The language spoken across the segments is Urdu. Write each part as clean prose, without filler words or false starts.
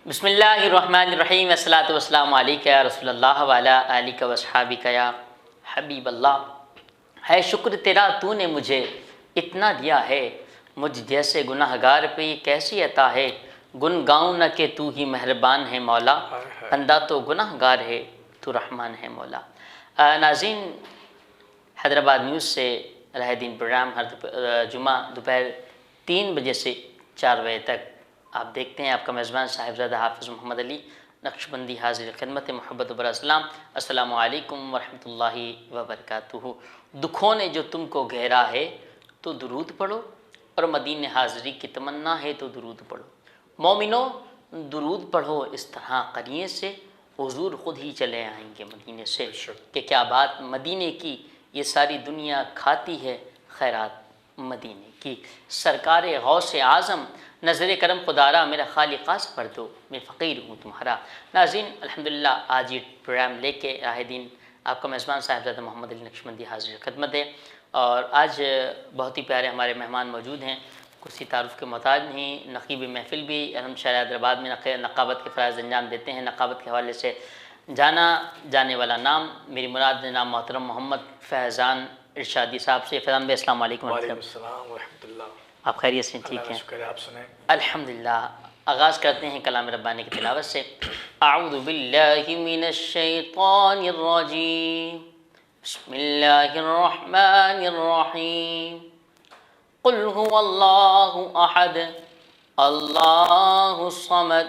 بسم اللہ الرحمن الرحیم، الصلاۃ والسلام علیک یا رسول اللہ وعلی آلک واصحابک یا حبیب اللہ۔ ہے شکر تیرا تو نے مجھے اتنا دیا ہے، مجھ جیسے گناہ گار پہ یہ کیسی عطا ہے۔ گن گاؤں نہ کہ تو ہی مہربان ہے مولا، بندہ تو گناہ گار ہے تو رحمان ہے مولا۔ ناظرین، حیدرآباد نیوز سے رہ دین پروگرام ہر جمعہ دوپہر 3 بجے سے 4 بجے تک آپ دیکھتے ہیں۔ آپ کا میزبان صاحبزادہ حافظ محمد علی نقشبندی حاضر خدمت محبت و برا سلام۔ السلام علیکم ورحمۃ اللہ وبرکاتہ۔ دکھوں نے جو تم کو گھیرا ہے تو درود پڑھو، اور مدینے حاضری کی تمنا ہے تو درود پڑھو۔ مومنو درود پڑھو اس طرح قریے سے، حضور خود ہی چلے آئیں گے مدینے سے۔ کہ کیا بات مدینے کی، یہ ساری دنیا کھاتی ہے خیرات مدینے کی۔ سرکار غوث اعظم نظر کرم خدارا، میرا خالقہ سے پڑھ دو میں فقیر ہوں تمہارا۔ ناظرین، الحمدللہ آج یہ پروگرام لے کے راہ دین آپ کا میزبان صاحبزادہ محمد علی نقشبندی حاضر خدمت ہے، اور آج بہت ہی پیارے ہمارے مہمان موجود ہیں، کرسی تعارف کے محتاج نہیں، نقیب محفل بھی ہم شہر حیدرآباد میں نقابت کے فرائض انجام دیتے ہیں۔ نقابت کے حوالے سے جانا جانے والا نام، میری مراد نام محترم محمد فیضان ارشادی صاحب سے۔ فیضان بھائی السلام علیکم۔ وعلیکم السلام ورحمۃ اللہ۔ آپ خیریت سے ٹھیک ہیں؟ اللہ کا شکر ہے، آپ سنیں؟ الحمدللہ۔ آغاز کرتے ہیں کلام ربانی کی تلاوت سے۔ اعوذ باللہ من الشیطان الرجیم، بسم اللہ الرحمن الرحیم۔ قل هو اللہ احد اللہ الصمد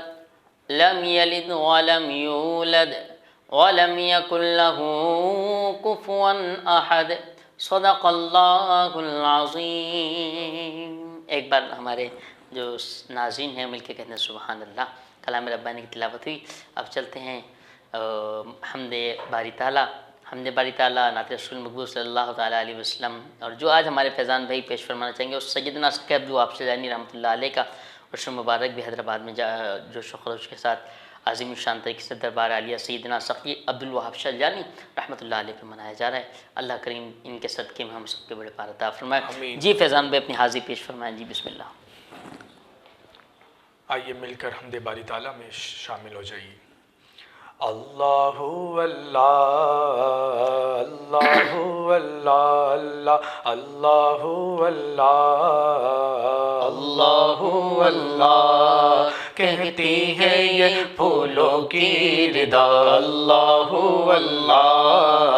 لم یلد ولم یولد ولم یکن له کفوا احد، صدق اللہ العظیم۔ ایک بار ہمارے جو ناظرین ہیں مل کے کہتے ہیں سبحان اللہ۔ کلام ربانی کی تلاوت ہوئی۔ اب چلتے ہیں حمد باری تعالیٰ، حمد باری تعالیٰ، نعت رسول مقبول صلی اللہ تعالیٰ علیہ وسلم، اور جو آج ہمارے فیضان بھائی پیش فرمانا چاہیں گے اس سیدنا سکیب جو آپ سے جانی رحمۃ اللہ علیہ کا عرش مبارک بھی حیدرآباد میں جوش و خروش کے ساتھ عظیم الشان طریقے سے دربار عالیہ سیدنا سقی عبدالوہاب شجانی رحمۃ اللہ علیہ پہ منایا جا رہا ہے۔ اللہ کریم ان کے صدقے میں ہم سب کے بڑے پار عطا فرمائے۔ جی فیضان بھائی اپنی حاضری پیش فرمائیں۔ جی بسم اللہ۔ آئیے مل کر حمد باری تعالیٰ میں شامل ہو جائیے۔ اللہ اللہ اللہ اللہ اللہ اللہ اللہ اللہ، کہتی ہے یہ پھولوں کی ردا۔ اللہ اللہ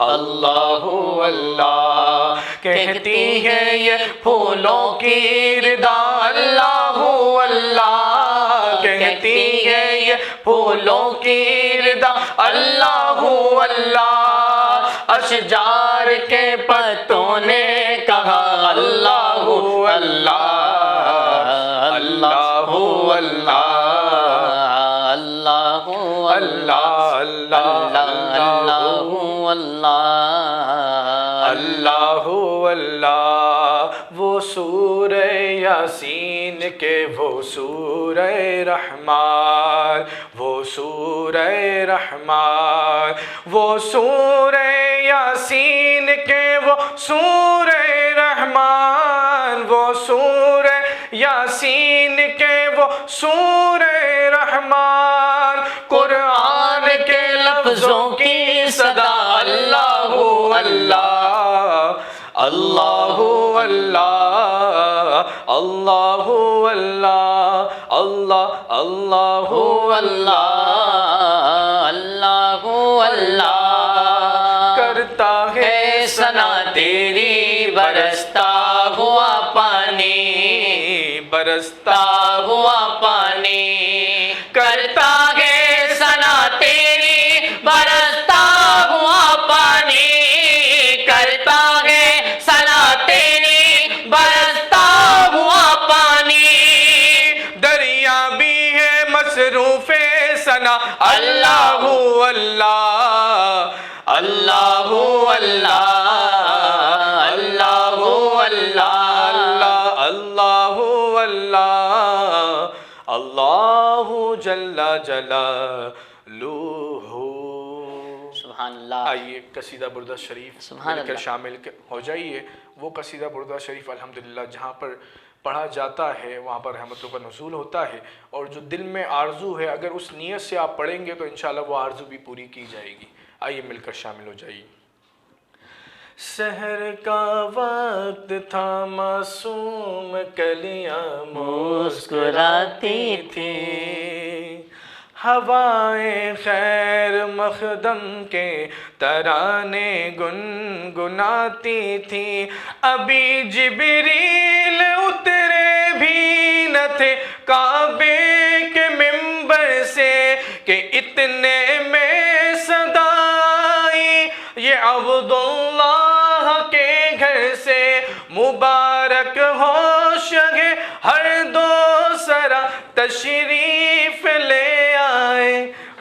اللہ اللہ، کہتی ہے یہ پھولوں کی ردا۔ اللہ اللہ، کہتی ہے یہ پھولوں کی ردا۔ اللہ اللہ، اشجار کے پتوں نے کہا۔ اللہ اللہ اللہ اللہ اللہ اللہ اللہ اللہ۔ وہ سورہ یاسین کے وہ سورہ رحمان، وہ سورہ رحمان، وہ سورہ یاسین کے وہ سورہ رحمان، وہ سورہ یاسین کے وہ سورہ رحمان۔ قرآن کے لفظوں کی صدا۔ اللہ اللہ اللہ اللہ اللہ اللہ اللہ اللہ اللہ اللہ، کرتا ہے ثنا تیری برستا ہوا پانی، برستا ہوا پانی، کرتا ہے ثنا تیری برستا ہوا پانی، کرتا ہے ثنا تیری برستا ہوا پانی۔ دریا بھی ہے مصروف ثنا۔ اللہ اللہ اللہ اللہ اللہ اللہ اللہ اللہ اللہ جل جلالہ۔ سبحان اللہ. آئیے قصیدہ بردہ شریف سبحان مل کر اللہ. شامل ہو جائیے. وہ قصیدہ بردہ شریف الحمدللہ جہاں پر پڑھا جاتا ہے وہاں پر رحمتوں کا نزول ہوتا ہے، اور جو دل میں آرزو ہے اگر اس نیت سے آپ پڑھیں گے تو انشاءاللہ وہ آرزو بھی پوری کی جائے گی. آئیے مل کر شامل ہو جائیے. سحر کا وقت تھا معصوم کلیاں مسکراتی تھی، ہوائیں خیر مخدم کے ترانے گنگناتی تھی. ابھی جبریل اترے بھی نہ تھے کعبے کے منبر سے کہ اتنے میں صدا آئی یہ عبداللہ کے گھر سے. مبارک ہو شگے ہر دو سرا تشریف لے آئے.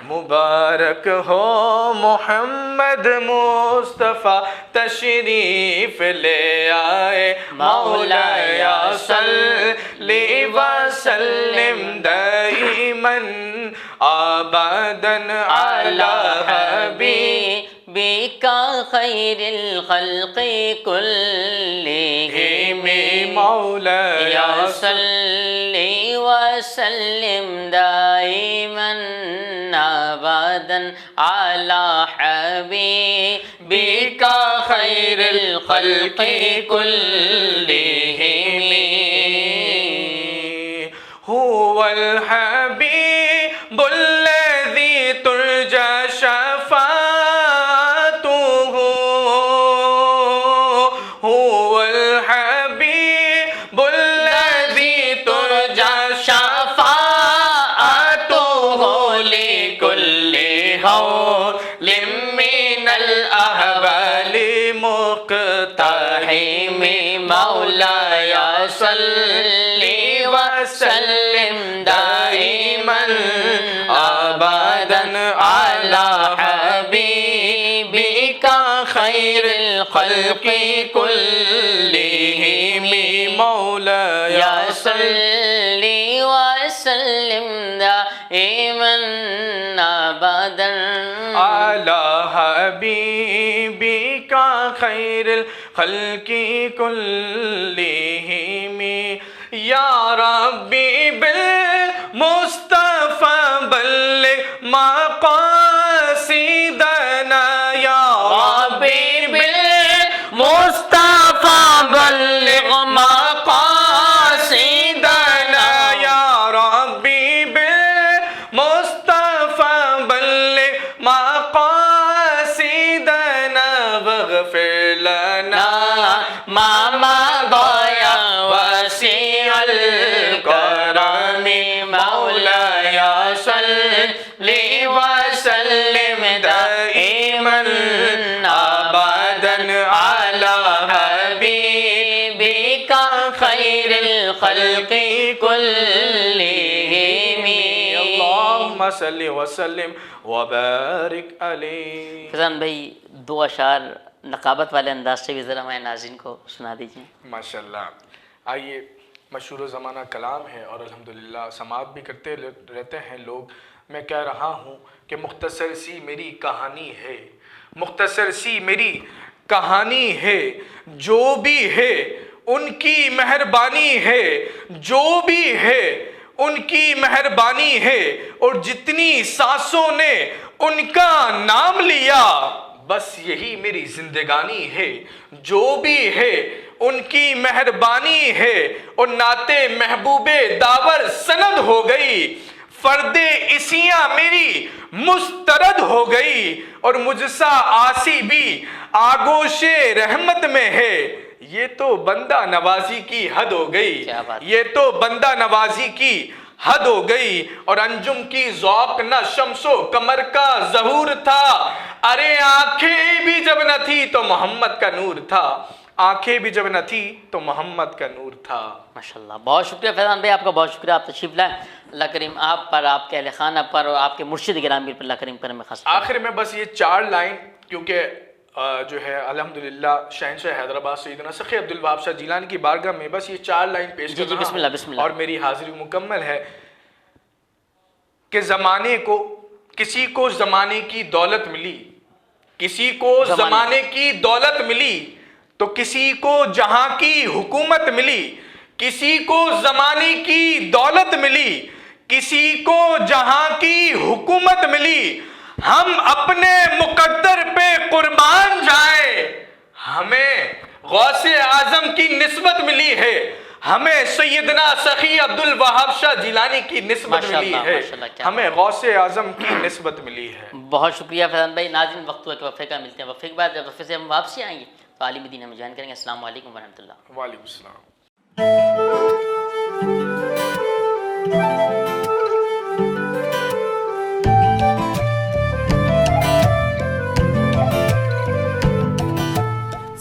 مبارک ہو محمد مصطفیٰ تشریف لے آئے. مولاي صلی وسلم دائما ابدا علی حبیبک خیر الخلق کلہم. مولاي صلی وسلم دائما ابدا علی حبیبک خیر الخلق کلہم. هو الحبیب الذی ترجى شفاعته. هو الحبیب الذی ترجى شفاعته لكل حول من الأهوال مقتحم. مولاي صلی وسلم دائما ابدا على حبيبك خير الخلق كلهم. مولاي صلی وسلم دائما ابدا على حبيبك خير الخلق كلهم. یا ربی بالمصطفى بلغ مقاصدنا. یا ربی بالمصطفى بلغ مقاصدنا. یا ربی بالمصطفى بلغ مقاصدنا. واغفر لنا ما مضى وسيع الكرم. مولاي صلی وسلم دائما ابدا على حبيبك خير الخلق كلهم. اللهم صل وسلم وبارک علیہ. فیضان بھائی دو اشعار نقابت والے انداز سے بھی ذرا ہمارے ناظرین کو سنا دیجیے. ماشاءاللہ. آئیے مشہور زمانہ کلام ہے اور الحمدللہ سماعت بھی کرتے رہتے ہیں لوگ. میں کہہ رہا ہوں کہ مختصر سی میری کہانی ہے، مختصر سی میری کہانی ہے. جو بھی ہے ان کی مہربانی ہے، جو بھی ہے ان کی مہربانی ہے. اور جتنی سانسوں نے ان کا نام لیا بس یہی میری زندگانی ہے. جو بھی ہے ان کی مہربانی ہے. اور نعت محبوب داور سند ہو گئی، فرد اسیاں میری مسترد ہو گئی. اور مجھ سا آسی بھی آگوش رحمت میں ہے. یہ تو بندہ نوازی کی حد ہو گئی، یہ تو بندہ نوازی کی حد ہو گئی. اور انجم کی ذوق نہ شمس و قمر کا ظہور تھا. ارے آنکھیں بھی جب نہ تھی تو محمد کا نور تھا، آنکھیں بھی جب نہ تھی تو محمد کا نور تھا. ماشاءاللہ. بہت شکریہ فیضان بھائی، آپ کا بہت شکریہ. آپ تشریف لائیں. اللہ کریم آپ پر، آپ کے اہل خانہ پر اور آپ کے مرشد گرامی پر اللہ کریم پر میں خاص. آخر میں بس یہ 4 لائن، کیونکہ جو ہے الحمدللہ شہنشاہ حیدرآباد سیدنا سخی عبدالوہاب شاہ جیلانی کی بارگاہ میں بس یہ 4 لائن پیش کر رہا بسم اللہ بسم اللہ. اور میری حاضری مکمل ہے کہ زمانے کو، کسی کو زمانے کی دولت ملی، کسی کو زمانے کی دولت ملی تو کسی کو جہاں کی حکومت ملی، کسی کو زمانے کی دولت ملی، کسی کو جہاں کی حکومت ملی، ہم اپنے مقدر پہ قربان جائیں۔ ہمیں غوث اعظم کی نسبت ملی ہے، ہمیں سیدنا سخی عبد الوہاب شاہ جیلانی کی نسبت ملی ہے، ہمیں غوث اعظم کی نسبت ملی ہے۔ بہت شکریہ فیضان بھائی۔ ناظرین وقت ہوا کہ وقفے کا، ملتے ہیں وقفے کے بعد۔ جب وقفے سے ہم واپسی آئیں گے تو عالم دین ہمیں جوائن کریں گے۔ السلام علیکم ورحمۃ اللہ۔ وعلیکم السلام۔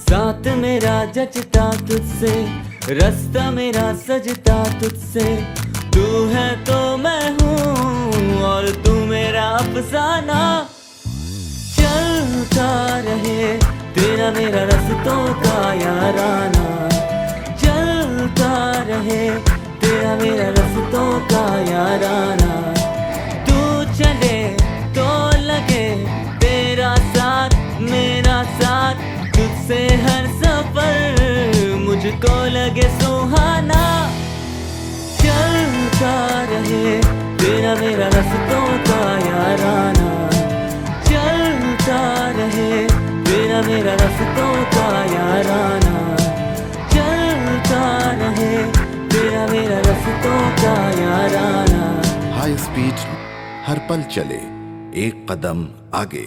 ساتھ میرا جچتا تجھ سے، رستہ میرا سجتا تجھ سے، تو ہے تو میں ہوں اور تو میرا افسانہ، چلتا رہے تیرا میرا رستوں کا یارانہ، چلتا رہے تیرا میرا رستوں کا یارانہ، تو چلے تو لگے تیرا ساتھ میرا ساتھ، تجھ سے ہر سفر مجھ کو لگے سہانا، چلتا رہے تیرا میرا رستوں کا یارانہ، چلتا رہے تیرا میرا رستوں کا یارانہ، چلتا رہے تیرا میرا رستوں کا یارانہ۔ ہائی اسپیڈ ہر پل چلے، ایک قدم آگے۔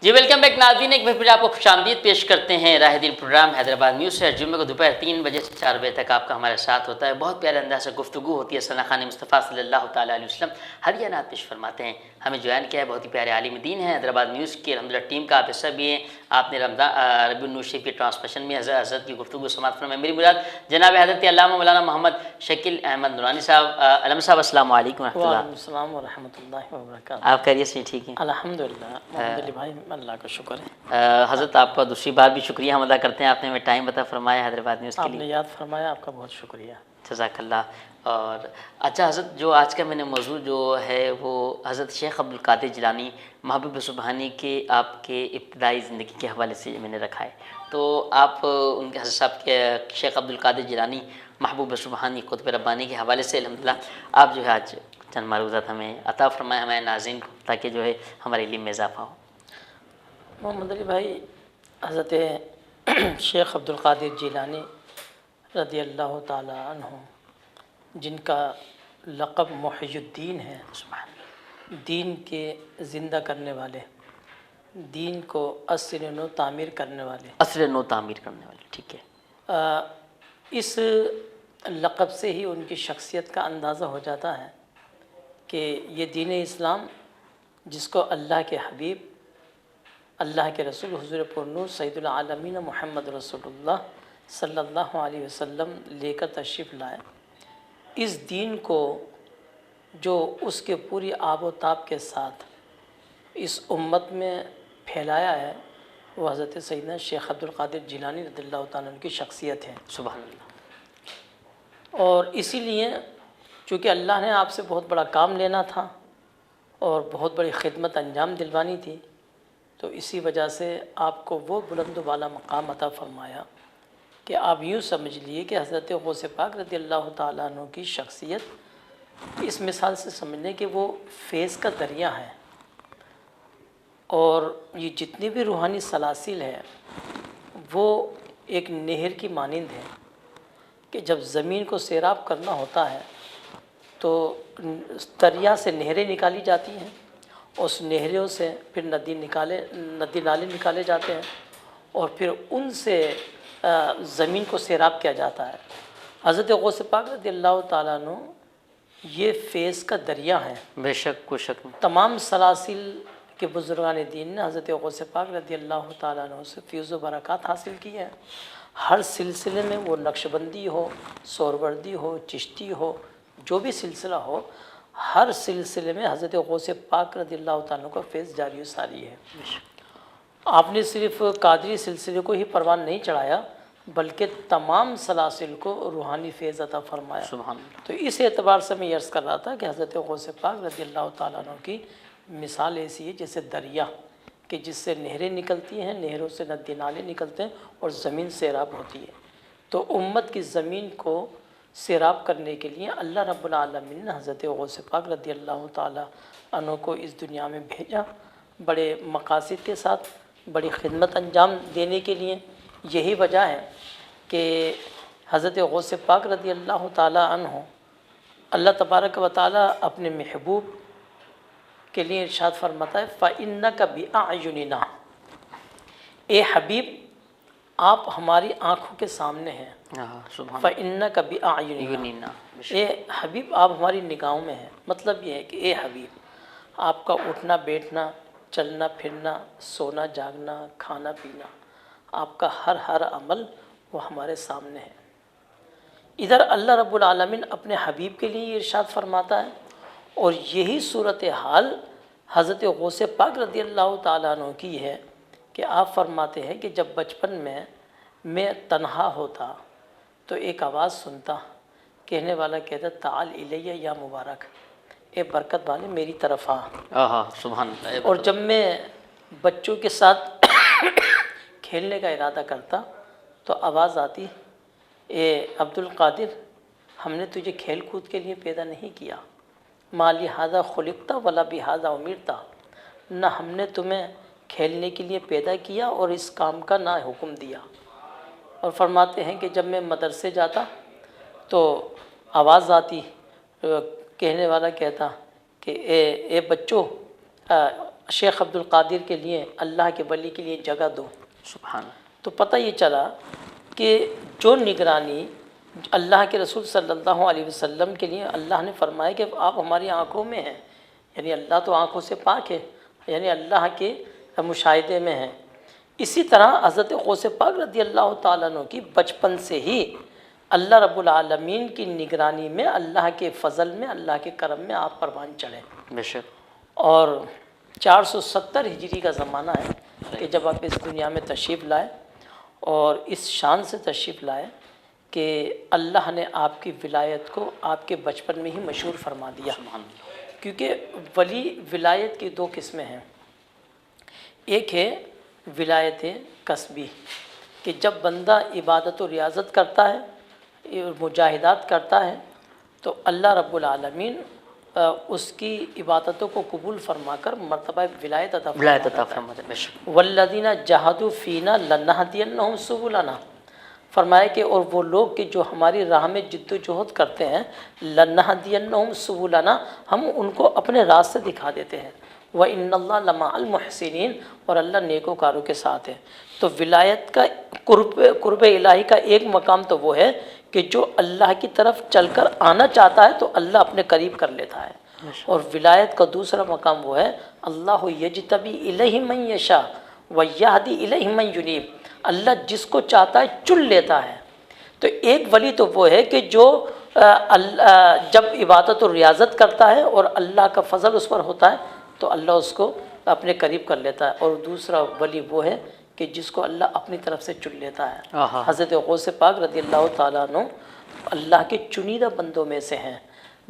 جی ویلکم بیک ناظرین، ایک بار پھر آپ کو خوش آمدید پیش کرتے ہیں۔ راہ دین پروگرام حیدرآباد نیوز سے جمعے کو دوپہر 3 بجے سے 4 بجے تک آپ کا ہمارے ساتھ ہوتا ہے۔ بہت پیارے انداز سے گفتگو ہوتی ہے، ثنا خوان مصطفیٰ صلی اللہ تعالیٰ علیہ وسلم ہدیہ نعت پیش فرماتے ہیں۔ ہمیں جوائن کیا ہے بہت ہی پیارے عالم دین ہیں، حیدرآباد نیوز کی الحمدللہ ٹیم کا آپ حصہ بھی ہیں۔ آپ نے ربیع النور شریف کی ٹرانسمیشن میں حضرت کی گفتگو سماعت فرمائی۔ میری مراد جناب حضرت علامہ مولانا محمد شکیل احمد نورانی صاحب علم صاحب، السلام علیکم ورحمۃ اللہ۔ وعلیکم السلام ورحمۃ اللہ وبرکاتہ۔ آپ خیریت سے ٹھیک ہیں؟ الحمدللہ محمد علی بھائی، اللہ کا شکر ہے۔ حضرت آپ کا دوسری بار بھی شکریہ ہم ادا کرتے ہیں، آپ نے ہمیں ٹائم عطا فرمایا حیدرآباد نیوز کے آپ نے لیے، یاد فرمایا، آپ کا بہت شکریہ۔ جزاک اللہ۔ اور اچھا حضرت، جو آج کا میں نے موضوع جو ہے وہ حضرت شیخ عبد القادر جیلانی محبوب سبحانی کے آپ کے ابتدائی زندگی کے حوالے سے میں نے رکھا ہے، تو آپ ان کے حضرت صاحب کے شیخ عبد القادر جیلانی محبوب سبحانی قطب ربانی کے حوالے سے الحمدللہ آپ جو ہے آج چند معروضات ہمیں عطا فرمائے ہمارے ناظرین کو، تاکہ جو ہے ہمارے علم میں اضافہ ہو۔ محمد علی بھائی، حضرت شیخ عبد القادر جیلانی رضی اللہ تعالی عنہ، جن کا لقب محی الدین ہے، دین کے زندہ کرنے والے، دین کو عصر نو تعمیر کرنے والے، عصر نو تعمیر کرنے والے، ٹھیک ہے۔ اس لقب سے ہی ان کی شخصیت کا اندازہ ہو جاتا ہے کہ یہ دین اسلام جس کو اللہ کے حبیب، اللہ کے رسول حضور پرنور سید العالمین محمد رسول اللہ صلی اللہ علیہ وسلم لے کر تشریف لائے، اس دین کو جو اس کے پوری آب و تاب کے ساتھ اس امت میں پھیلایا ہے، وہ حضرت سیدنا شیخ عبد القادر جیلانی رضی اللہ تعالیٰ عنہ کی شخصیت ہے۔ سبحان اللہ۔ اور اسی لیے چونکہ اللہ نے آپ سے بہت بڑا کام لینا تھا اور بہت بڑی خدمت انجام دلوانی تھی، تو اسی وجہ سے آپ کو وہ بلند و بالا مقام عطا فرمایا کہ آپ یوں سمجھ لیے کہ حضرت غوث پاک رضی اللہ تعالیٰ عنہ کی شخصیت اس مثال سے سمجھ لیں کہ وہ فیض کا دریا ہے، اور یہ جتنی بھی روحانی سلاسل ہے وہ ایک نہر کی مانند ہے کہ جب زمین کو سیراب کرنا ہوتا ہے تو دریا سے نہریں نکالی جاتی ہیں، اس نہروں سے پھر ندی نالے نکالے جاتے ہیں، اور پھر ان سے زمین کو سیراب کیا جاتا ہے۔ حضرت غوث پاک رضی اللہ تعالیٰ عنہ یہ فیض کا دریا ہے۔ بے شک، کوئی شک نہیں۔ تمام سلاسل کے بزرگان دین نے حضرت غوث پاک رضی اللہ تعالیٰ عنہ سے فیض و برکات حاصل کی ہے۔ ہر سلسلے میں وہ نقش بندی ہو، سہروردی ہو، چشتی ہو، جو بھی سلسلہ ہو، ہر سلسلے میں حضرت غوث پاک رضی اللہ تعالیٰ کا فیض جاری و ساری ہے۔ آپ نے صرف قادری سلسلے کو ہی پروان نہیں چڑھایا بلکہ تمام سلاسل کو روحانی فیض عطا فرمایا۔ سبحان اللہ۔ تو اس اعتبار سے میں یہ عرض کر رہا تھا کہ حضرت غوث پاک رضی اللہ تعالیٰ عنہ کی مثال ایسی ہے جیسے دریا کہ جس سے نہریں نکلتی ہیں، نہروں سے ندی نالے نکلتے ہیں اور زمین سیراب ہوتی ہے۔ تو امت کی زمین کو سیراب کرنے کے لیے اللہ رب العالمین نے حضرت غوث پاک رضی اللہ تعالیٰ عنہ کو اس دنیا میں بھیجا، بڑے مقاصد کے ساتھ، بڑی خدمت انجام دینے کے لیے۔ یہی وجہ ہے کہ حضرت غوث پاک رضی اللہ تعالیٰ عنہ اللہ تبارک و تعالیٰ اپنے محبوب کے لیے ارشاد فرماتا ہے فَإِنَّكَ بِأَعْيُنِنَا، اے حبیب آپ ہماری آنکھوں کے سامنے ہیں۔ سبحان فَإِنَّكَ بِأَعْيُنِنَا، اے حبیب آپ ہماری نگاہوں میں ہیں۔ مطلب یہ ہے کہ اے حبیب آپ کا اٹھنا بیٹھنا، چلنا پھرنا، سونا جاگنا، کھانا پینا، آپ کا ہر عمل وہ ہمارے سامنے ہے۔ ادھر اللہ رب العالمین اپنے حبیب کے لیے ارشاد فرماتا ہے، اور یہی صورتحال حضرت غوث پاک رضی اللہ تعالیٰ عنہ کی ہے کہ آپ فرماتے ہیں کہ جب بچپن میں تنہا ہوتا تو ایک آواز سنتا، کہنے والا کہتا تعال الیہ یا مبارک، اے برکت والے میری طرف آ۔ سبحان اللہ۔ اور جب میں بچوں کے ساتھ کھیلنے کا ارادہ کرتا تو آواز آتی، اے عبد القادر ہم نے تجھے کھیل کود کے لیے پیدا نہیں کیا، ما لہذا خلقتا ولا بہذا امرتا، نہ ہم نے تمہیں کھیلنے کے لیے پیدا کیا اور اس کام کا نہ حکم دیا۔ اور فرماتے ہیں کہ جب میں مدرسے جاتا تو آواز آتی، کہنے والا کہتا کہ اے بچوں شیخ عبد القادر کے لیے، اللہ کے ولی کے لیے جگہ دو۔ سبحان۔ تو پتہ یہ چلا کہ جو نگرانی اللہ کے رسول صلی اللہ علیہ وسلم کے لیے اللہ نے فرمایا کہ آپ ہماری آنکھوں میں ہیں، یعنی اللہ تو آنکھوں سے پاک ہے، یعنی اللہ کے مشاہدے میں ہیں۔ اسی طرح حضرت غوث پاک رضی اللہ تعالیٰ عنہ کی بچپن سے ہی اللہ رب العالمین کی نگرانی میں، اللہ کے فضل میں، اللہ کے کرم میں آپ پروان چڑھے۔ بے شک۔ اور 470 ہجری کا زمانہ ہے کہ جب آپ اس دنیا میں تشریف لائے، اور اس شان سے تشریف لائے کہ اللہ نے آپ کی ولایت کو آپ کے بچپن میں ہی مشہور فرما دیا۔ کیونکہ ولی ولایت کی دو قسمیں ہیں، ایک ہے ولایت کسبی کہ جب بندہ عبادت و ریاضت کرتا ہے، مجاہدات کرتا ہے، تو اللہ رب العالمین اس کی عبادتوں کو قبول فرما کر مرتبہ ولایت عطا فرماتا ہے۔ والذین جاہدوا فینا لنہدینہم سبلنا، فرمایا کہ اور وہ لوگ کہ جو ہماری راہ میں جد و جہد کرتے ہیں، لنہدینہم سبلنا، ہم ان کو اپنے راستے دکھا دیتے ہیں۔ وَإِنَّ اللَّهَ لَمَعَ الْمُحْسِنِينَ، اور اللہ نیکوکاروں کے ساتھ ہے۔ تو ولایت کا قرب الہی کا ایک مقام تو وہ ہے کہ جو اللہ کی طرف چل کر آنا چاہتا ہے تو اللہ اپنے قریب کر لیتا ہے، اور ولایت کا دوسرا مقام وہ ہے اللہ یجتبی الیہ من یشاء ویہدی الیہ من ینیب، اللہ جس کو چاہتا ہے چن لیتا ہے۔ تو ایک ولی تو وہ ہے کہ جو جب عبادت و ریاضت کرتا ہے اور اللہ کا فضل اس پر ہوتا ہے تو اللہ اس کو اپنے قریب کر لیتا ہے، اور دوسرا ولی وہ ہے کہ جس کو اللہ اپنی طرف سے چن لیتا ہے۔ حضرت غوث پاک رضی اللہ تعالیٰ عنہ اللہ کے چنیدہ بندوں میں سے ہیں،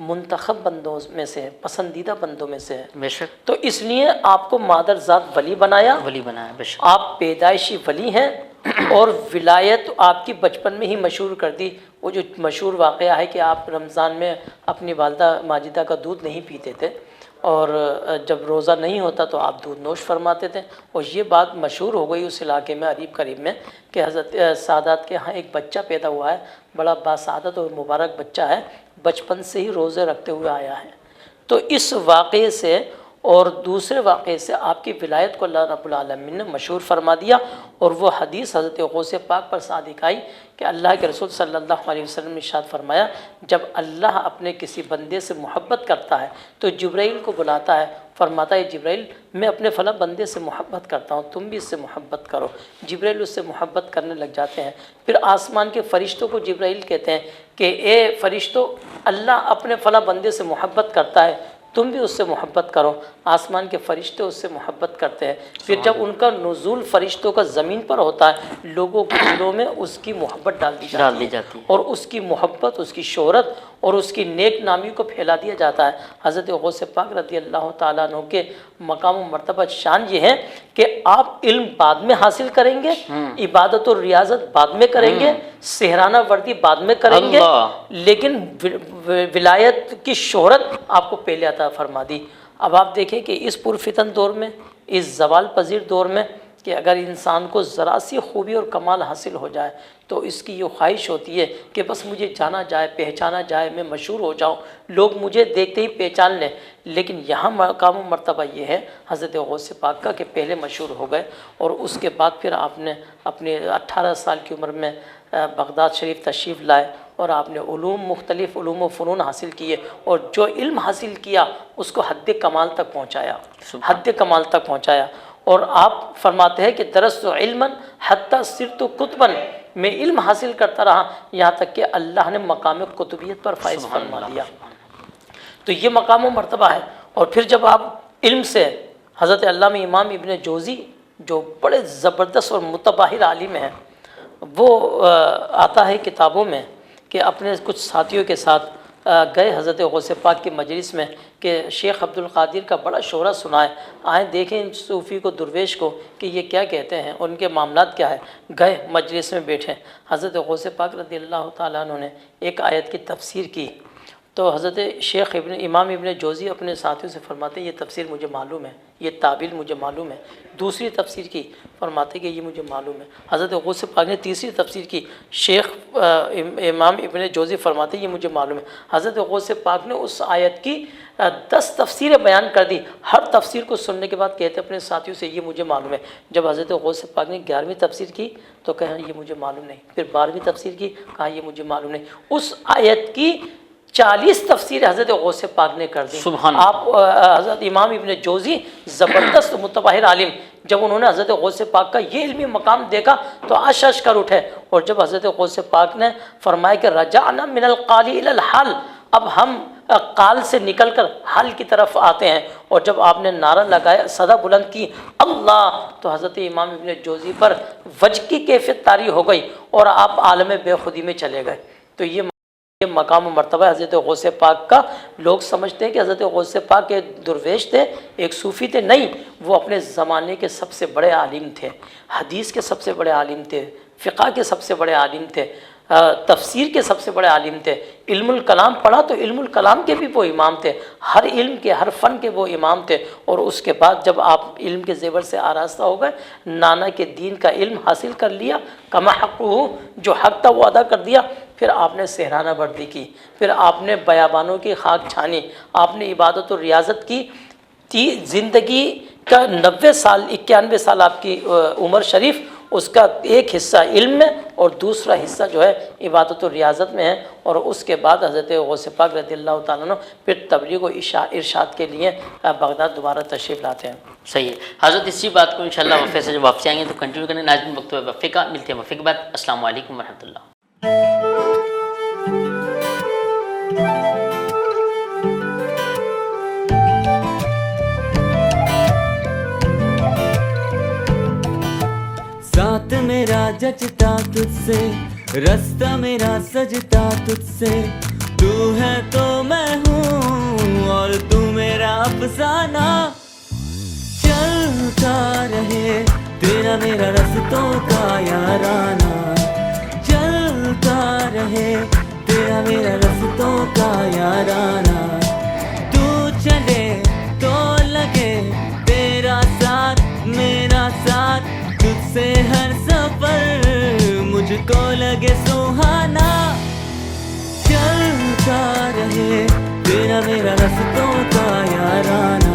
منتخب بندوں میں سے ہیں، پسندیدہ بندوں میں سے ہیں۔ بے شک۔ تو اس لیے آپ کو مادر ذات ولی بنایا، بے شک۔ آپ پیدائشی ولی ہیں، اور ولایت آپ کی بچپن میں ہی مشہور کر دی۔ وہ جو مشہور واقعہ ہے کہ آپ رمضان میں اپنی والدہ ماجدہ کا دودھ نہیں پیتے تھے، اور جب روزہ نہیں ہوتا تو آپ دودھ نوش فرماتے تھے، اور یہ بات مشہور ہو گئی اس علاقے میں قریب قریب میں کہ حضرت سادات کے ہاں ایک بچہ پیدا ہوا ہے، بڑا باسعادت اور مبارک بچہ ہے، بچپن سے ہی روزے رکھتے ہوئے آیا ہے۔ تو اس واقعے سے اور دوسرے واقعے سے آپ کی ولایت کو اللہ رب العالمین نے مشہور فرما دیا، اور وہ حدیث حضرت غوث پاک پر صادق آئی کہ اللہ کے رسول صلی اللہ علیہ وسلم نے ارشاد فرمایا، جب اللہ اپنے کسی بندے سے محبت کرتا ہے تو جبرائیل کو بلاتا ہے، فرماتا ہے جبرائیل میں اپنے فلاں بندے سے محبت کرتا ہوں، تم بھی اس سے محبت کرو۔ جبرائیل اس سے محبت کرنے لگ جاتے ہیں۔ پھر آسمان کے فرشتوں کو جبرائیل کہتے ہیں کہ اے فرشتوں، اللہ اپنے فلاں بندے سے محبت کرتا ہے، تم بھی اس سے محبت کرو۔ آسمان کے فرشتے اس سے محبت کرتے ہیں۔ پھر جب ان کا نزول فرشتوں کا زمین پر ہوتا ہے، لوگوں کے دلوں میں اس کی محبت ڈال دی جاتی ہے اور اس کی محبت، اس کی شہرت اور اس کی نیک نامی کو پھیلا دیا جاتا ہے۔ حضرت غوث پاک رضی اللہ تعالیٰ عنہ کے مقام و مرتبہ شان یہ ہے کہ آپ علم بعد میں حاصل کریں گے، عبادت اور ریاضت بعد میں کریں گے، سہرانہ وردی بعد میں کریں گے، لیکن ولایت کی شہرت آپ کو پہلے عطا فرما دی۔ اب آپ دیکھیں کہ اس پرفتن دور میں، اس زوال پذیر دور میں، کہ اگر انسان کو ذرا سی خوبی اور کمال حاصل ہو جائے تو اس کی یہ خواہش ہوتی ہے کہ بس مجھے جانا جائے، پہچانا جائے، میں مشہور ہو جاؤں، لوگ مجھے دیکھتے ہی پہچان لیں۔ لیکن یہاں مقام و مرتبہ یہ ہے حضرت غوث پاک کا کہ پہلے مشہور ہو گئے، اور اس کے بعد پھر آپ نے اپنے 18 سال کی عمر میں بغداد شریف تشریف لائے، اور آپ نے مختلف علوم و فنون حاصل کیے، اور جو علم حاصل کیا اس کو حد کمال تک پہنچایا، حد کمال تک پہنچایا۔ اور آپ فرماتے ہیں کہ درست علما حتی صرت کتبا، میں علم حاصل کرتا رہا یہاں تک کہ اللہ نے مقام قطبیت پر فائز فرما دیا۔ تو یہ مقام و مرتبہ ہے۔ اور پھر جب آپ علم سے، حضرت علامہ امام ابن جوزی جو بڑے زبردست اور متباہر عالم ہیں، وہ آتا ہے کتابوں میں کہ اپنے کچھ ساتھیوں کے ساتھ گئے حضرت غوث پاک کی مجلس میں کہ شیخ عبد القادر کا بڑا شعرا سنائے، آئیں دیکھیں ان صوفی کو، درویش کو، کہ یہ کیا کہتے ہیں، ان کے معاملات کیا ہے۔ گئے مجلس میں بیٹھے، حضرت غوث پاک رضی اللہ تعالیٰ عنہ نے ایک آیت کی تفسیر کی، تو حضرت شیخ امام ابن جوزی اپنے ساتھیوں سے فرماتے ہیں یہ تفسیر مجھے معلوم ہے، یہ تعبیر مجھے معلوم ہے۔ دوسری تفسیر کی، فرماتے کہ یہ مجھے معلوم ہے۔ حضرت غوث پاک نے تیسری تفسیر کی، شیخ امام ابن جوزی فرماتے ہیں یہ مجھے معلوم ہے۔ حضرت غوث پاک نے اس آیت کی 10 تفسیریں بیان کر دی۔ ہر تفسیر کو سننے کے بعد کہتے اپنے ساتھیوں سے یہ مجھے معلوم ہے۔ جب حضرت غوث پاک نے 11ویں تفسیر کی تو کہا یہ مجھے معلوم نہیں، پھر 12ویں تفسیر کی، کہا یہ مجھے معلوم نہیں۔ اس آیت کی 40 تفسیر حضرت غوث پاک نے کر دی۔ سبحان آپ حضرت امام ابن جوزی زبردست متباہر عالم، جب انہوں نے حضرت غوث پاک کا یہ علمی مقام دیکھا تو عش کر اٹھے، اور جب حضرت غوث پاک نے فرمایا کہ رجعنا من القال الى الحل، اب ہم قال سے نکل کر حل کی طرف آتے ہیں، اور جب آپ نے نعرہ لگایا، صدا بلند کی اللہ، تو حضرت امام ابن جوزی پر وجہ کی کیفیت طاری ہو گئی اور آپ عالم بے خودی میں چلے گئے۔ تو یہ مقام و مرتبہ حضرت غوث پاک کا۔ لوگ سمجھتے ہیں کہ حضرت غوث پاک کے درویش تھے، ایک صوفی تھے، نہیں، وہ اپنے زمانے کے سب سے بڑے عالم تھے، حدیث کے سب سے بڑے عالم تھے، فقہ کے سب سے بڑے عالم تھے، تفسیر کے سب سے بڑے عالم تھے۔ علم الکلام پڑھا تو علم الکلام کے بھی وہ امام تھے، ہر علم کے، ہر فن کے وہ امام تھے۔ اور اس کے بعد جب آپ علم کے زیور سے آراستہ ہو گئے، نانا کے دین کا علم حاصل کر لیا، کما حقہ، جو حق تھا وہ ادا کر دیا، پھر آپ نے سہرانہ وردی کی، پھر آپ نے بیابانوں کی خاک چھانی، آپ نے عبادت و ریاضت کی۔ زندگی کا 90 سال 91 سال آپ کی عمر شریف، اس کا ایک حصہ علم میں اور دوسرا حصہ جو ہے عبادت و ریاضت میں ہے۔ اور اس کے بعد حضرت غوث پاک رضی اللہ تعالیٰ عنہ پھر تبلیغ و ارشاد کے لیے بغداد دوبارہ تشریف لاتے ہیں۔ صحیح ہے حضرت، اسی بات کو انشاءاللہ وقفے سے جب واپسی آئیں گے تو کنٹینیو کریں۔ ناظرین وقت وقفے کا، ملتے ہیں وقفے کے بعد۔ السلام علیکم ورحمۃ اللہ۔ ساتھ میرا جچتا تجھ سے، رستہ میرا سجتا تجھ سے، تو ہے تو میں ہوں اور تو میرا افسانہ، چلتا رہے تیرا میرا رستوں کا یارانہ، چلتا رہے تیرا میرا رستوں کا یارانہ، تو چلے تو لگے تیرا ساتھ میرا ساتھ، تجھ سے ہر سفر مجھ کو لگے سہانا، چلتا رہے تیرا میرا رستوں کا یارانہ،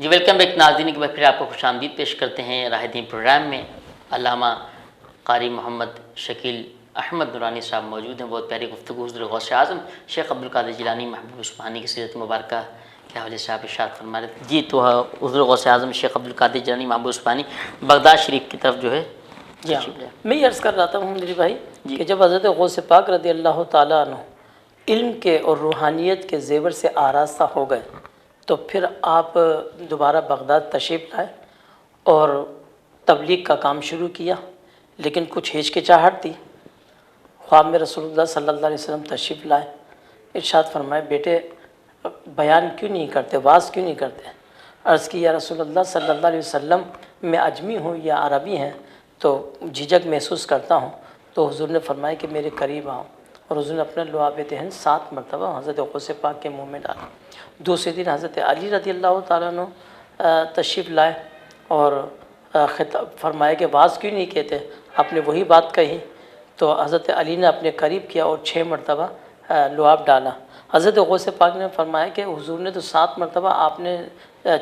جی ویلکم بیک ناظرین، کے بعد پھر آپ کو خوش آمدید پیش کرتے ہیں راہ دین پروگرام میں۔ علامہ قاری محمد شکیل احمد نورانی صاحب موجود ہیں۔ بہت پیاری گفتگو حضور غوث اعظم شیخ عبدالقادر جیلانی محبوب عثمانی کی سیرت مبارکہ کے حوالے سے آپ ارشاد فرما رہے تھے۔ جی تو حضور غوث اعظم شیخ عبدالقادر جیلانی محبوب عثمانی بغداد شریف کی طرف جو ہے جی ہاں، میں یہ عرض کر رہا تھا میرے بھائی کہ جب حضرت غوث پاک رضی اللہ تعالیٰ عنہ علم کے اور روحانیت کے زیور سے آراستہ ہو گئے تو پھر آپ دوبارہ بغداد تشریف لائے اور تبلیغ کا کام شروع کیا، لیکن کچھ ہچکچاہٹ تھی۔ خواب میں رسول اللہ صلی اللہ علیہ وسلم تشریف لائے، ارشاد فرمائے بیٹے بیان کیوں نہیں کرتے، واز کیوں نہیں کرتے؟ عرض کی یا رسول اللہ صلی اللہ علیہ وسلم میں اجمی ہوں یا عربی ہیں تو جھجک محسوس کرتا ہوں۔ تو حضور نے فرمایا کہ میرے قریب آؤ، اور حضور نے اپنا لعاب دہن 7 مرتبہ حضرت غوث پاک کے منہ میں ڈالا۔ دوسرے دن حضرت علی رضی اللہ تعالیٰ عنہ تشریف لائے اور خطاب فرمایا کہ واز کیوں نہیں کہتے، آپ نے وہی بات کہی۔ تو حضرت علی نے اپنے قریب کیا اور 6 مرتبہ لعاب ڈالا۔ حضرت غوث پاک نے فرمایا کہ حضور نے تو 7 مرتبہ، آپ نے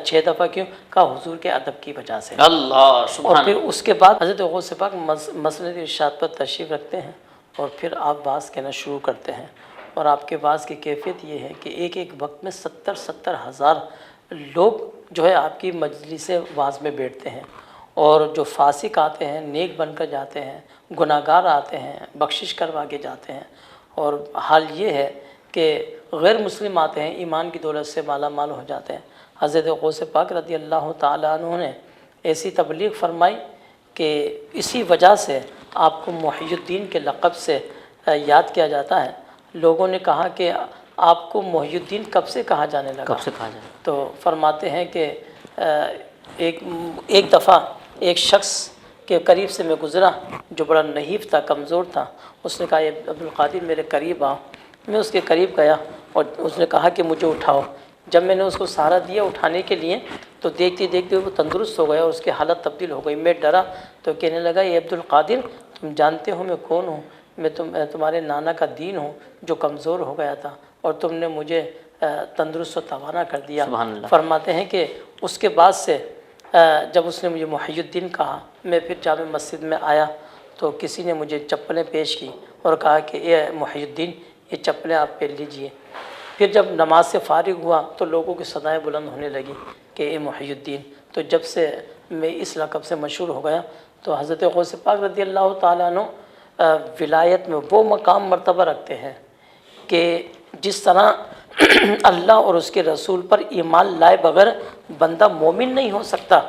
6 دفعہ کیوں؟ کہا حضور کے ادب کی وجہ سے۔ اللہ سبحان اور پھر اس کے بعد حضرت غوث پاک مسند ارشاد پر تشریف رکھتے ہیں اور پھر آپ واز کہنا شروع کرتے ہیں، اور آپ کے واز کی کیفیت یہ ہے کہ ایک ایک وقت میں 70 ہزار لوگ جو ہے آپ کی مجلس واز میں بیٹھتے ہیں، اور جو فاسق آتے ہیں نیک بن کر جاتے ہیں، گناہ گار آتے ہیں بخشش کروا کے جاتے ہیں، اور حال یہ ہے کہ غیر مسلم آتے ہیں ایمان کی دولت سے مالا مال ہو جاتے ہیں۔ حضرت غوث پاک رضی اللہ تعالیٰ عنہ نے ایسی تبلیغ فرمائی کہ اسی وجہ سے آپ کو محی الدین کے لقب سے یاد کیا جاتا ہے۔ لوگوں نے کہا کہ آپ کو محی الدین کب سے کہا جانے لگا؟ کب سے کہا جائے؟ تو فرماتے ہیں کہ ایک دفعہ ایک شخص کے قریب سے میں گزرا جو بڑا نحیف تھا، کمزور تھا۔ اس نے کہا اے عبدالقادر میرے قریب آؤ۔ میں اس کے قریب گیا اور اس نے کہا کہ مجھے اٹھاؤ۔ جب میں نے اس کو سہارا دیا اٹھانے کے لیے تو دیکھتے دیکھتے وہ تندرست ہو گیا اور اس کی حالت تبدیل ہو گئی۔ میں ڈرا تو کہنے لگا اے عبدالقادر تم جانتے ہو میں کون ہوں؟ میں تمہارے نانا کا دین ہوں جو کمزور ہو گیا تھا، اور تم نے مجھے تندرست و توانا کر دیا۔ سبحان اللہ۔ فرماتے ہیں کہ اس کے بعد سے جب اس نے مجھے محی الدین کہا، میں پھر جامع مسجد میں آیا تو کسی نے مجھے چپلیں پیش کی اور کہا کہ اے محی الدین یہ چپلیں آپ پہن لیجئے۔ پھر جب نماز سے فارغ ہوا تو لوگوں کی صدائیں بلند ہونے لگی کہ اے محی الدین۔ تو جب سے میں اس لقب سے مشہور ہو گیا، تو حضرت غوث پاک رضی اللہ تعالیٰ عنہ ولایت میں وہ مقام مرتبہ رکھتے ہیں کہ جس طرح اللہ اور اس کے رسول پر ایمان لائے بغیر بندہ مومن نہیں ہو سکتا،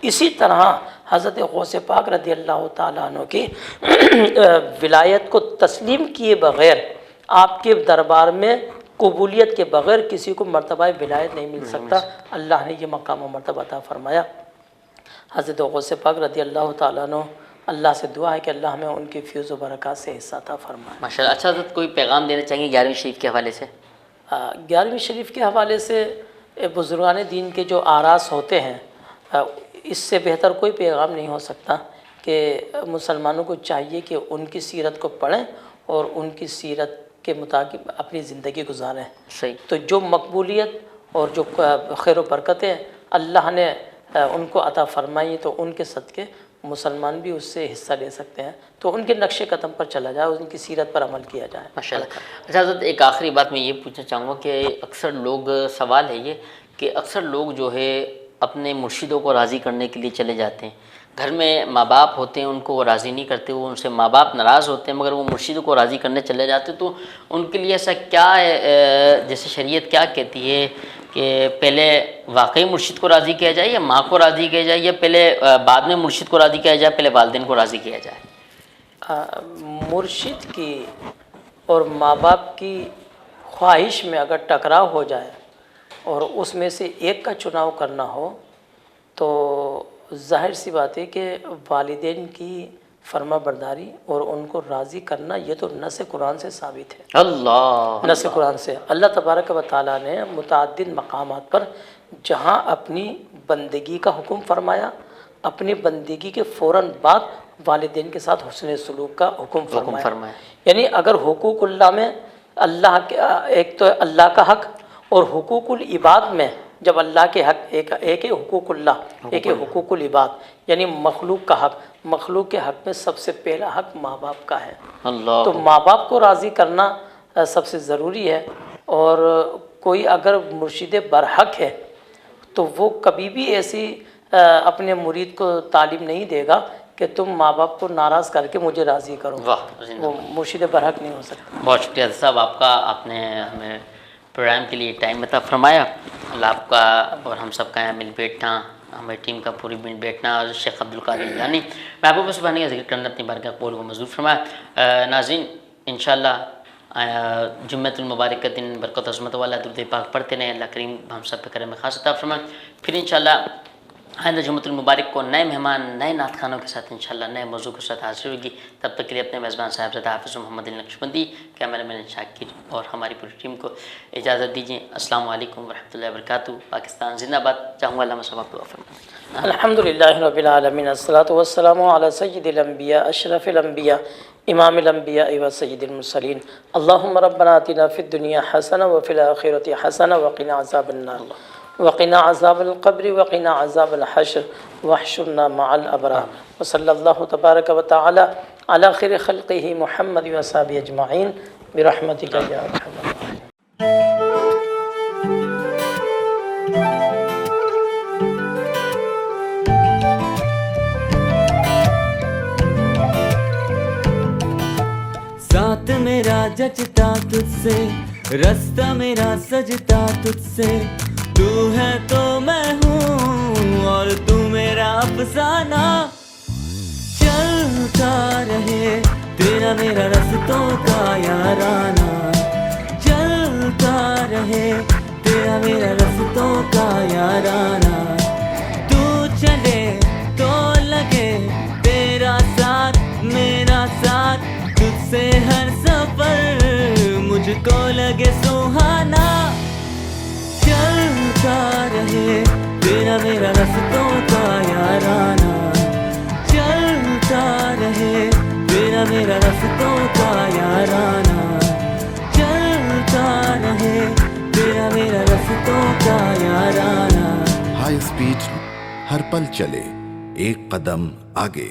اسی طرح حضرت غوث پاک رضی اللہ تعالیٰ عنہ کی ولایت کو تسلیم کیے بغیر، آپ کے دربار میں قبولیت کے بغیر کسی کو مرتبہ ولایت نہیں مل سکتا۔ اللہ نے یہ مقام و مرتبہ عطا فرمایا۔ حضرت غوث پاک رضی اللہ تعالیٰ عنہ، اللہ سے دعا ہے کہ اللہ ہمیں ان کی فیض و برکات سے حصہ عطا فرمائے۔ ماشاءاللہ۔ اچھا حضرت کوئی پیغام دینا چاہیں گے 11ویں شریف کے حوالے سے؟ 11ویں شریف کے حوالے سے بزرگان دین کے جو آراس ہوتے ہیں، اس سے بہتر کوئی پیغام نہیں ہو سکتا کہ مسلمانوں کو چاہیے کہ ان کی سیرت کو پڑھیں اور ان کی سیرت کے مطابق اپنی زندگی گزاریں۔ صحیح۔ تو جو مقبولیت اور جو خیر و برکتیں اللہ نے ان کو عطا فرمائی تو ان کے صدقے مسلمان بھی اس سے حصہ لے سکتے ہیں۔ تو ان کے نقش قدم پر چلا جائے، ان کی سیرت پر عمل کیا جائے۔ ماشاءاللہ۔ اچھا حضرت ایک آخری بات میں یہ پوچھنا چاہوں گا کہ اکثر لوگ، سوال ہے یہ کہ اکثر لوگ جو ہے اپنے مرشدوں کو راضی کرنے کے لیے چلے جاتے ہیں، گھر میں ماں باپ ہوتے ہیں ان کو وہ راضی نہیں کرتے، وہ ان سے ماں باپ ناراض ہوتے ہیں، مگر وہ مرشدوں کو راضی کرنے چلے جاتے، تو ان کے لیے ایسا کیا ہے، جیسے شریعت کیا کہتی ہے کہ پہلے واقعی مرشد کو راضی کیا جائے یا ماں کو راضی کیا جائے، یا پہلے بعد میں مرشد کو راضی کیا جائے، پہلے والدین کو راضی کیا جائے؟ مرشد کی اور ماں باپ کی خواہش میں اگر ٹکراؤ ہو جائے اور اس میں سے ایک کا چناؤ کرنا ہو تو ظاہر سی بات ہے کہ والدین کی فرما برداری اور ان کو راضی کرنا یہ تو نص قرآن سے ثابت ہے. اللہ نص قرآن سے اللہ تبارک و تعالیٰ نے متعدد مقامات پر جہاں اپنی بندگی کا حکم فرمایا، اپنی بندگی کے فوراً بعد والدین کے ساتھ حسن سلوک کا حکم فرمایا. یعنی اگر حقوق اللہ میں اللہ کے ایک تو اللہ کا حق اور حقوق العباد میں جب اللہ کے حق ایک ہے حقوق اللہ، ایک ہے حقوق العباد یعنی مخلوق کا حق. مخلوق کے حق میں سب سے پہلا حق ماں باپ کا ہے. اللہ تو ماں باپ کو راضی کرنا سب سے ضروری ہے. اور کوئی اگر مرشد برحق ہے تو وہ کبھی بھی ایسی اپنے مرید کو تعلیم نہیں دے گا کہ تم ماں باپ کو ناراض کر کے مجھے راضی کرو. وہ مرشد برحق نہیں ہو سکتا. بہت شکریہ صاحب آپ کا، آپ نے ہمیں پروگرام کے لیے ٹائم عطا فرمایا. اللہ آپ کا اور ہم سب کا یہاں مل بیٹھنا، ہماری ٹیم کا پوری مل بیٹھنا، اور شیخ عبدالقادر جیلانی محبوب سبحانی کا ذکر کرنا اپنی بارگاہ قبول و منظور فرمایا. ناظرین انشاءاللہ جمعۃ المبارک کا دن برکت و عظمت والا درود پاک پڑھتے رہیں. اللہ کریم ہم سب پہ کرم خاص عطا فرمائے. پھر انشاءاللہ آئندہ جمعۃ المبارک کو نئے مہمان، نئے نعت خانوں کے ساتھ انشاءاللہ نئے موضوع کے ساتھ حاضر ہوگی. تب تک کے لیے اپنے میزبان صاحب زادہ حافظ محمد نقشبندی، کیمرہ مین شاکر اور ہماری پوری ٹیم کو اجازت دیجیے. السلام علیکم ورحمۃ اللہ وبرکاتہ. پاکستان زندہ باد. چاہوں گا علامہ صاحب آپ دعا فرمائیں. الحمدللہ رب العالمین، الصلاۃ والسلام علی سید الانبیاء اشرف الانبیاء امام الانبیاء و سید المرسلین. اللہم ربنا آتنا فی الدنیا حسنہ وفی الآخرۃ حسنہ وقنا عذاب النار وقنا عذاب القبر وقنا عذاب الحشر واحشرنا مع الابرار. وصلی اللہ تبارک و تعالی علی خیر خلقہ محمد و اصحابہ اجمعین برحمتک یا ارحم الراحمین. ساتھ میرا جچتا تجھ سے، رستہ میرا سجتا تجھ سے، تو ہے تو میں ہوں اور تو میرا افسانہ. چلتا رہے تیرا میرا رستوں کا یارانہ، چلتا رہے تیرا میرا رستوں کا یارانہ. تو چلے تو لگے تیرا ساتھ میرا ساتھ، تجھ سے ہر سفر مجھ کو لگے سہانا. چلتا رہے تیرا میرا رستوں کا یارانہ، چلتا رہے تیرا میرا رستوں کا یارانہ، چلتا رہے تیرا میرا رستوں کا یارانہ. ہائی اسپیڈ ہر پل چلے ایک قدم آگے.